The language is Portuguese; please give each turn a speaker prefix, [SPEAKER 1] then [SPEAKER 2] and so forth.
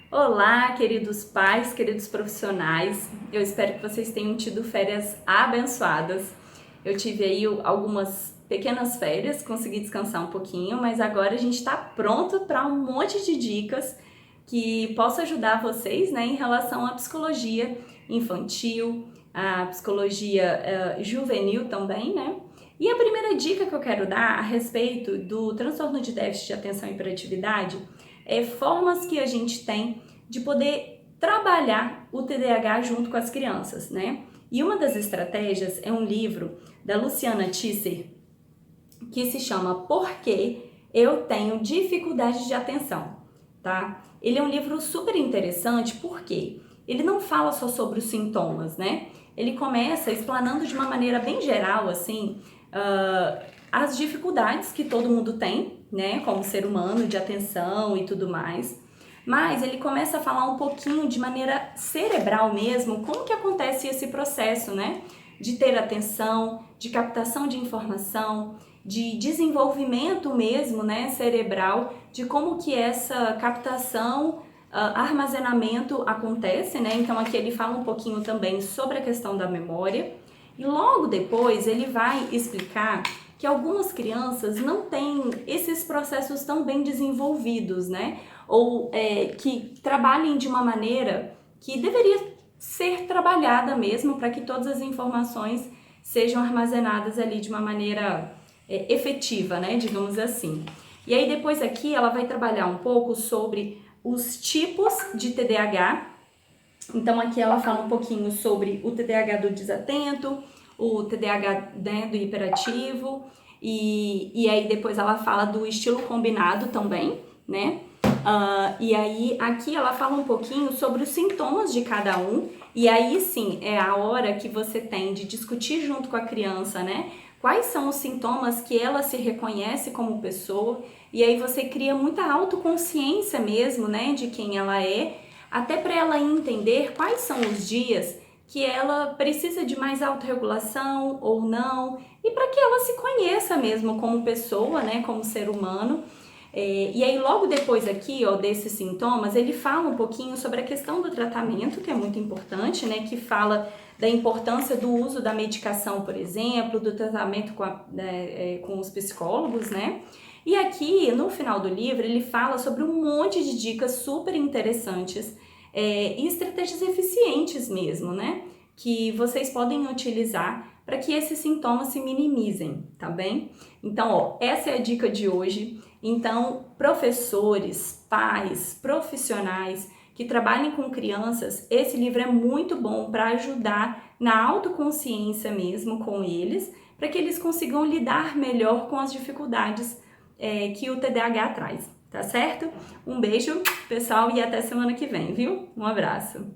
[SPEAKER 1] Olá, queridos pais, queridos profissionais. Eu espero que vocês tenham tido férias abençoadas. Eu tive aí algumas pequenas férias, consegui descansar um pouquinho, mas agora a gente está pronto para um monte de dicas que possam ajudar vocês, né, em relação à psicologia infantil, à psicologia juvenil também, né? E a primeira dica que eu quero dar a respeito do transtorno de déficit de atenção e hiperatividade é formas que a gente tem de poder trabalhar o TDAH junto com as crianças, né? E uma das estratégias é um livro da Luciana Tisser que se chama Por que eu tenho dificuldade de atenção, tá? Ele é um livro super interessante porque ele não fala só sobre os sintomas, né? Ele começa explanando de uma maneira bem geral, assim, as dificuldades que todo mundo tem, né, como ser humano, de atenção e tudo mais. Mas ele começa a falar um pouquinho de maneira cerebral mesmo, como que acontece esse processo, né, de ter atenção, de captação de informação, de desenvolvimento mesmo, né, cerebral, de como que essa captação, armazenamento acontece, né? Então aqui ele fala um pouquinho também sobre a questão da memória. E logo depois ele vai explicar que algumas crianças não têm esses processos tão bem desenvolvidos, né? Ou que trabalhem de uma maneira que deveria ser trabalhada mesmo para que todas as informações sejam armazenadas ali de uma maneira efetiva, né? Digamos assim. E aí depois aqui ela vai trabalhar um pouco sobre os tipos de TDAH. Então aqui ela fala um pouquinho sobre o TDAH do desatento, o TDAH, né, do hiperativo, e aí depois ela fala do estilo combinado também, né? E aí aqui ela fala um pouquinho sobre os sintomas de cada um, e aí sim é a hora que você tem de discutir junto com a criança, né? Quais são os sintomas que ela se reconhece como pessoa, e aí você cria muita autoconsciência mesmo, né, de quem ela é, até para ela entender quais são os dias que ela precisa de mais autorregulação ou não, e para que ela se conheça mesmo como pessoa, né, como ser humano. E aí logo depois aqui, ó, desses sintomas, ele fala um pouquinho sobre a questão do tratamento, que é muito importante, né, que fala da importância do uso da medicação, por exemplo, do tratamento com os psicólogos, né? E aqui, no final do livro, ele fala sobre um monte de dicas super interessantes e estratégias eficientes mesmo, né? Que vocês podem utilizar para que esses sintomas se minimizem, tá bem? Então, ó, essa é a dica de hoje. Então, professores, pais, profissionais que trabalhem com crianças, esse livro é muito bom para ajudar na autoconsciência mesmo com eles, para que eles consigam lidar melhor com as dificuldades que o TDAH traz, tá certo? Um beijo, pessoal, e até semana que vem, viu? Um abraço!